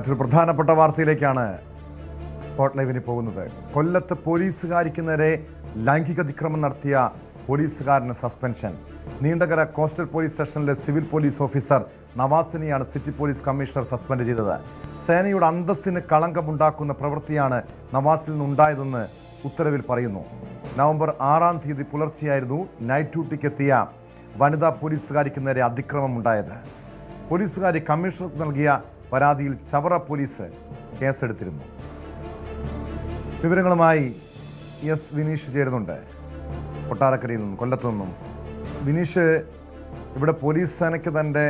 മറ്റൊരു പ്രധാനപ്പെട്ട വാർത്തയിലേക്കാണ് സ്പോട്ട് ലൈവിന് പോകുന്നത്. കൊല്ലത്ത് പോലീസുകാരിക്ക് നേരെ ലൈംഗിക അതിക്രമം നടത്തിയ പോലീസുകാരന് സസ്പെൻഷൻ. നീണ്ടകര കോസ്റ്റൽ പോലീസ് സ്റ്റേഷനിലെ സിവിൽ പോലീസ് ഓഫീസർ നവാസിനെയാണ് സിറ്റി പോലീസ് കമ്മീഷണർ സസ്പെൻഡ് ചെയ്തത്. സേനയുടെ അന്തസ്സിന് കളങ്കമുണ്ടാക്കുന്ന പ്രവൃത്തിയാണ് നവാസിൽ നിന്നുണ്ടായതെന്ന് ഉത്തരവിൽ പറയുന്നു. നവംബർ 6-ാം തീയതി പുലർച്ചെയായിരുന്നു നൈറ്റ് ഡ്യൂട്ടിക്കെത്തിയ വനിതാ പോലീസുകാരിക്ക് നേരെ അതിക്രമം ഉണ്ടായത്. പോലീസുകാരി കമ്മീഷണർക്ക് നൽകിയ പരാതിയിൽ ചവറ പോലീസ് കേസെടുത്തിരുന്നു. വിവരങ്ങളുമായി എസ് വിനീഷ് ചേരുന്നുണ്ട് കൊട്ടാരക്കരയിൽ നിന്നും, കൊല്ലത്തു നിന്നും. വിനീഷ്, ഇവിടെ പോലീസ് സേനയ്ക്ക് തൻ്റെ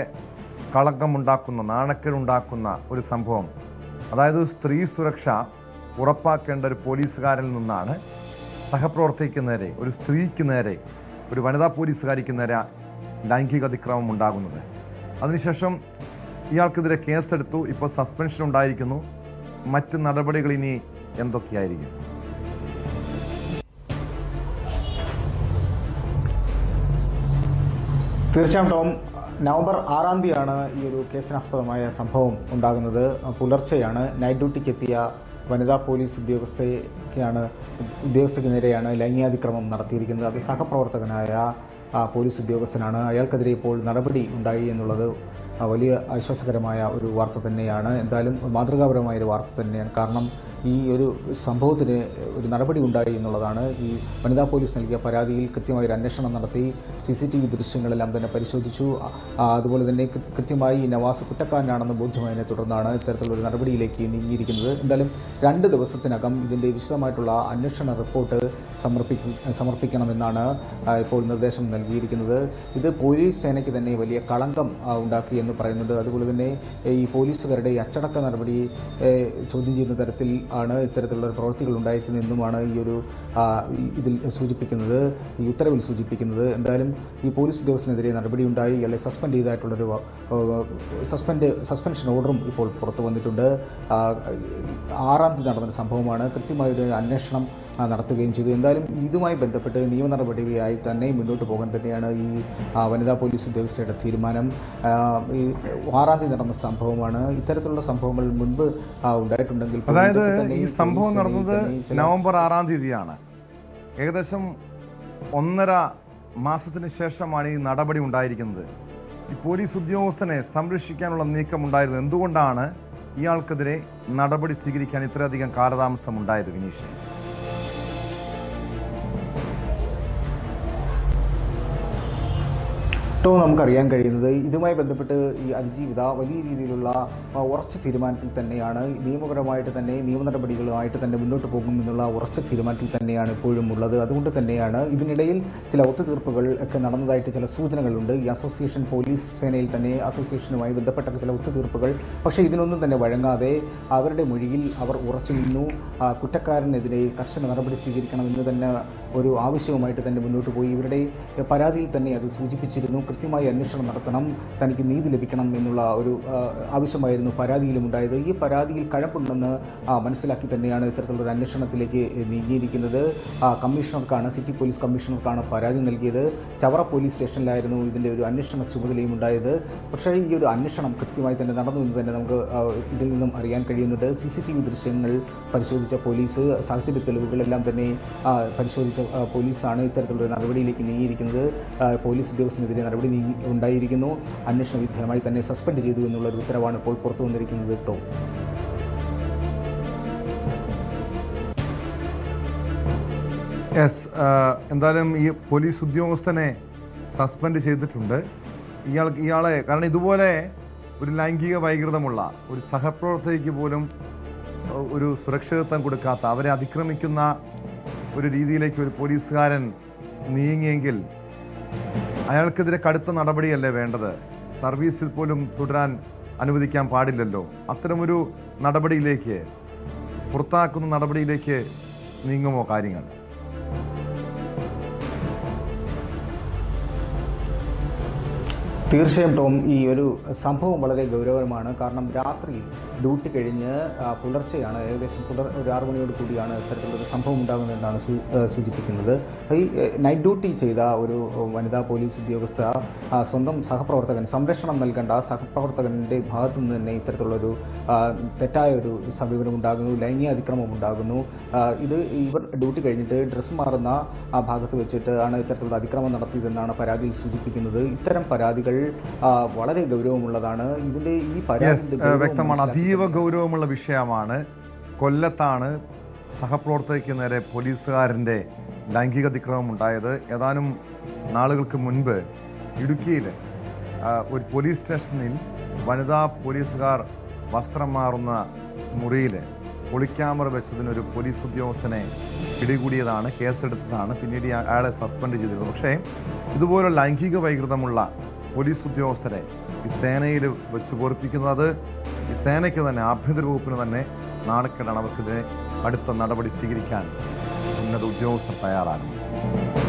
കളങ്കമുണ്ടാക്കുന്ന, നാണക്കേടുണ്ടാക്കുന്ന ഒരു സംഭവം, അതായത് സ്ത്രീ സുരക്ഷ ഉറപ്പാക്കേണ്ട ഒരു പോലീസുകാരിൽ നിന്നാണ് സഹപ്രവർത്തകയ്ക്ക് നേരെ, ഒരു സ്ത്രീക്ക് നേരെ, ഒരു വനിതാ പോലീസുകാരിക്ക് നേരെ ലൈംഗിക അതിക്രമം ഉണ്ടാകുന്നത്. അതിനുശേഷം ഇയാൾക്കെതിരെ കേസെടുത്തു. ഇപ്പോൾ സസ്പെൻഷൻ ഉണ്ടായിരിക്കുന്നു. മറ്റ് നടപടികൾ ഇനി എന്തൊക്കെയായിരിക്കും? തീർച്ചയായിട്ടും നവംബർ 6-ാം തീയതിയാണ് ഈ ഒരു കേസിനാസ്പദമായ സംഭവം ഉണ്ടാകുന്നത്. പുലർച്ചെയാണ് നൈറ്റ് ഡ്യൂട്ടിക്കെത്തിയ വനിതാ പോലീസ് ഉദ്യോഗസ്ഥയ്ക്ക് നേരെയാണ് ലൈംഗികാതിക്രമം നടത്തിയിരിക്കുന്നത്. അത് സഹപ്രവർത്തകനായ പോലീസ് ഉദ്യോഗസ്ഥനാണ്. അയാൾക്കെതിരെ ഇപ്പോൾ നടപടി ഉണ്ടായി എന്നുള്ളത് വലിയ ആശ്വാസകരമായ ഒരു വാർത്ത തന്നെയാണ്. എന്തായാലും മാതൃകാപരമായ ഒരു വാർത്ത തന്നെയാണ്. കാരണം ഈ ഒരു സംഭവത്തിന് ഒരു നടപടി ഉണ്ടായി എന്നുള്ളതാണ്. ഈ വനിതാ പോലീസ് നൽകിയ പരാതിയിൽ കൃത്യമായ ഒരു അന്വേഷണം നടത്തി CCTV ദൃശ്യങ്ങളെല്ലാം തന്നെ പരിശോധിച്ചു. അതുപോലെ തന്നെ കൃത്യമായി നവാസ് കുറ്റക്കാരനാണെന്ന് ബോധ്യമായതിനെ തുടർന്നാണ് ഇത്തരത്തിലൊരു നടപടിയിലേക്ക് നീങ്ങിയിരിക്കുന്നത്. എന്തായാലും 2 ദിവസത്തിനകം ഇതിൻ്റെ വിശദമായിട്ടുള്ള അന്വേഷണ റിപ്പോർട്ട് സമർപ്പിക്കണമെന്നാണ് ഇപ്പോൾ നിർദ്ദേശം നൽകിയിരിക്കുന്നത്. ഇത് പോലീസ് സേനയ്ക്ക് തന്നെ വലിയ കളങ്കം ഉണ്ടാക്കി എന്ന് പറയുന്നുണ്ട്. അതുപോലെ തന്നെ ഈ പോലീസുകാരുടെ അച്ചടക്ക നടപടി ചോദ്യം ചെയ്യുന്ന തരത്തിൽ ആണ് ഇത്തരത്തിലുള്ള പ്രവൃത്തികൾ ഉണ്ടായിരിക്കുന്നതെന്നുമാണ് ഇതിൽ സൂചിപ്പിക്കുന്നത്, ഈ ഉത്തരവിൽ സൂചിപ്പിക്കുന്നത്. എന്തായാലും ഈ പോലീസ് ഉദ്യോഗസ്ഥനെതിരെ നടപടിയുണ്ടായി. ഇയാളെ സസ്പെൻഡ് ചെയ്തതായിട്ടുള്ളൊരു സസ്പെൻഷൻ ഓർഡറും ഇപ്പോൾ പുറത്തു വന്നിട്ടുണ്ട്. 6-ാം തീയതി നടന്നൊരു സംഭവമാണ്. കൃത്യമായൊരു അന്വേഷണം നടത്തുകയും ചെയ്തു. എന്തായാലും ഇതുമായി ബന്ധപ്പെട്ട് നിയമ നടപടിയായി തന്നെ മുന്നോട്ട് പോകാൻ തന്നെയാണ് ഈ വനിതാ പോലീസ് ഉദ്യോഗസ്ഥരുടെ തീരുമാനം. ഈ 6-ാം തീയതി നടന്ന സംഭവമാണ്. ഇത്തരത്തിലുള്ള സംഭവങ്ങൾ മുൻപ് ഉണ്ടായിട്ടുണ്ടെങ്കിൽ, അതായത് ഈ സംഭവം നടന്നത് നവംബർ 6-ാം തീയതിയാണ്. ഏകദേശം 1.5 മാസത്തിന് ശേഷമാണ് ഈ നടപടി ഉണ്ടായിരിക്കുന്നത്. ഈ പോലീസ് ഉദ്യോഗസ്ഥനെ സംരക്ഷിക്കാനുള്ള നീക്കമുണ്ടായിരുന്നു. എന്തുകൊണ്ടാണ് ഇയാൾക്കെതിരെ നടപടി സ്വീകരിക്കാൻ ഇത്രയധികം കാലതാമസം ഉണ്ടായത്, വിനീഷ്? ഏറ്റവും നമുക്കറിയാൻ കഴിയുന്നത് ഇതുമായി ബന്ധപ്പെട്ട് ഈ അതിജീവിത വലിയ രീതിയിലുള്ള ഉറച്ച തീരുമാനത്തിൽ തന്നെയാണ്, നിയമപരമായിട്ട് തന്നെ നിയമ നടപടികളുമായിട്ട് തന്നെ മുന്നോട്ട് പോകുമെന്നുള്ള ഉറച്ച തീരുമാനത്തിൽ തന്നെയാണ് ഇപ്പോഴും ഉള്ളത്. അതുകൊണ്ട് തന്നെയാണ് ഇതിനിടയിൽ ചില ഒത്തുതീർപ്പുകൾ ഒക്കെ നടന്നതായിട്ട് ചില സൂചനകളുണ്ട്. ഈ അസോസിയേഷൻ പോലീസ് സേനയിൽ തന്നെ അസോസിയേഷനുമായി ബന്ധപ്പെട്ട ചില ഒത്തുതീർപ്പുകൾ, പക്ഷേ ഇതിനൊന്നും തന്നെ വഴങ്ങാതെ അവരുടെ മൊഴിയിൽ അവർ ഉറച്ചു നിന്നു. കുറ്റക്കാരനെതിരെ കർശന നടപടി സ്വീകരിക്കണമെന്ന് തന്നെ ഒരു ആവശ്യവുമായിട്ട് തന്നെ മുന്നോട്ട് പോയി. ഇവരുടെ പരാതിയിൽ തന്നെ അത് സൂചിപ്പിച്ചിരുന്നു. കൃത്യമായി അന്വേഷണം നടത്തണം, തനിക്ക് നീതി ലഭിക്കണം എന്നുള്ള ഒരു ആവശ്യമായിരുന്നു പരാതിയിലും ഉണ്ടായത്. ഈ പരാതിയിൽ കഴമ്പുണ്ടെന്ന് മനസ്സിലാക്കി തന്നെയാണ് ഇത്തരത്തിലുള്ളൊരു അന്വേഷണത്തിലേക്ക് നീങ്ങിയിരിക്കുന്നത്. കമ്മീഷണർക്കാണ്, സിറ്റി പോലീസ് കമ്മീഷണർക്കാണ് പരാതി നൽകിയത്. ചവറ പോലീസ് സ്റ്റേഷനിലായിരുന്നു ഇതിൻ്റെ ഒരു അന്വേഷണ ചുമതലയും ഉണ്ടായത്. പക്ഷേ ഈ ഒരു അന്വേഷണം കൃത്യമായി തന്നെ നടന്നു എന്ന് തന്നെ നമുക്ക് ഇതിൽ നിന്നും അറിയാൻ കഴിയുന്നുണ്ട്. CCTV ദൃശ്യങ്ങൾ പരിശോധിച്ച പോലീസ്, സാഹചര്യ തെളിവുകളെല്ലാം തന്നെ പരിശോധിച്ച പോലീസാണ് ഇത്തരത്തിലുള്ള നടപടിയിലേക്ക് നീങ്ങിയിരിക്കുന്നത്. പോലീസ് ഉദ്യോഗസ്ഥനെതിരെ നടപടി ഉണ്ടായിരിക്കുന്നു. അന്വേഷണ വിധേയമായി തന്നെ സസ്പെൻഡ് ചെയ്തു എന്നുള്ള ഒരു ഉത്തരവാണ് ഇപ്പോൾ പുറത്തു വന്നിരിക്കുന്നത്. എന്തായാലും ഈ പോലീസ് ഉദ്യോഗസ്ഥനെ സസ്പെൻഡ് ചെയ്തിട്ടുണ്ട്. ഇയാളെ കാരണം ഇതുപോലെ ഒരു ലൈംഗിക വൈകൃതമുള്ള ഒരു സഹപ്രവർത്തകയ്ക്ക് പോലും ഒരു സുരക്ഷിതത്വം കൊടുക്കാത്ത, അവരെ അതിക്രമിക്കുന്ന ഒരു രീതിയിലേക്ക് ഒരു പോലീസുകാരൻ നീങ്ങിയെങ്കിൽ അയാൾക്കെതിരെ കടുത്ത നടപടിയല്ലേ വേണ്ടത്? സർവീസിൽ പോലും തുടരാൻ അനുവദിക്കാൻ പാടില്ലല്ലോ. അത്തരമൊരു നടപടിയിലേക്ക്, പുറത്താക്കുന്ന നടപടിയിലേക്ക് നീങ്ങുമോ കാര്യങ്ങൾ? തീർച്ചയായും ടോം, ഈ ഒരു സംഭവം വളരെ ഗൗരവകരമാണ്. കാരണം രാത്രിയിൽ ഡ്യൂട്ടി കഴിഞ്ഞ് പുലർച്ചെയാണ് ഏകദേശം ഒരു 6 മണിയോട് കൂടിയാണ് ഇത്തരത്തിലൊരു സംഭവം ഉണ്ടാകുന്നതെന്നാണ് സൂചിപ്പിക്കുന്നത്. ഈ നൈറ്റ് ഡ്യൂട്ടി ചെയ്ത ഒരു വനിതാ പോലീസ് ഉദ്യോഗസ്ഥ സ്വന്തം സഹപ്രവർത്തകൻ സംരക്ഷണം നൽകേണ്ട സഹപ്രവർത്തകൻ്റെ ഭാഗത്തു നിന്ന് തന്നെ ഇത്തരത്തിലുള്ളൊരു തെറ്റായ ഒരു സമീപനം ഉണ്ടാകുന്നു, ലൈംഗിക അതിക്രമം ഉണ്ടാകുന്നു. ഇവർ ഡ്യൂട്ടി കഴിഞ്ഞിട്ട് ഡ്രസ്സ് മാറുന്ന ആ ഭാഗത്ത് വെച്ചിട്ട് ആണ് ഇത്തരത്തിലുള്ള അതിക്രമം നടത്തിയതെന്നാണ് പരാതിയിൽ സൂചിപ്പിക്കുന്നത്. ഇത്തരം പരാതികൾ വളരെ ഗൗരവമുള്ളതാണ്. ഇതിൻ്റെ ഈ പരാതി വ്യക്തമാണ്, അതീവ ഗൗരവമുള്ള വിഷയമാണ്. കൊല്ലത്താണ് സഹപ്രവർത്തകയ്ക്ക് നേരെ പോലീസുകാരൻ്റെ ലൈംഗിക അതിക്രമം ഉണ്ടായത്. ഏതാനും നാളുകൾക്ക് മുൻപ് ഇടുക്കിയിൽ ഒരു പോലീസ് സ്റ്റേഷനിൽ വനിതാ പോലീസുകാർ വസ്ത്രം മാറുന്ന മുറിയിൽ ഒളിക്യാമറ വെച്ചതിനൊരു പോലീസ് ഉദ്യോഗസ്ഥനെ പിടികൂടിയതാണ്, കേസെടുത്തതാണ്. പിന്നീട് അയാളെ സസ്പെൻഡ് ചെയ്തിരുന്നു. പക്ഷേ ഇതുപോലെ ലൈംഗിക വൈകൃതമുള്ള പോലീസ് ഉദ്യോഗസ്ഥരെ ഈ സേനയിൽ വെച്ച് പൊറിപ്പിക്കുന്നത് ഈ സേനയ്ക്ക് തന്നെ, ആഭ്യന്തര വകുപ്പിന് തന്നെ നാണക്കേടാണ്. അവർക്കെതിരെ അടുത്ത നടപടി സ്വീകരിക്കാൻ ഉന്നത ഉദ്യോഗസ്ഥർ തയ്യാറാണ്.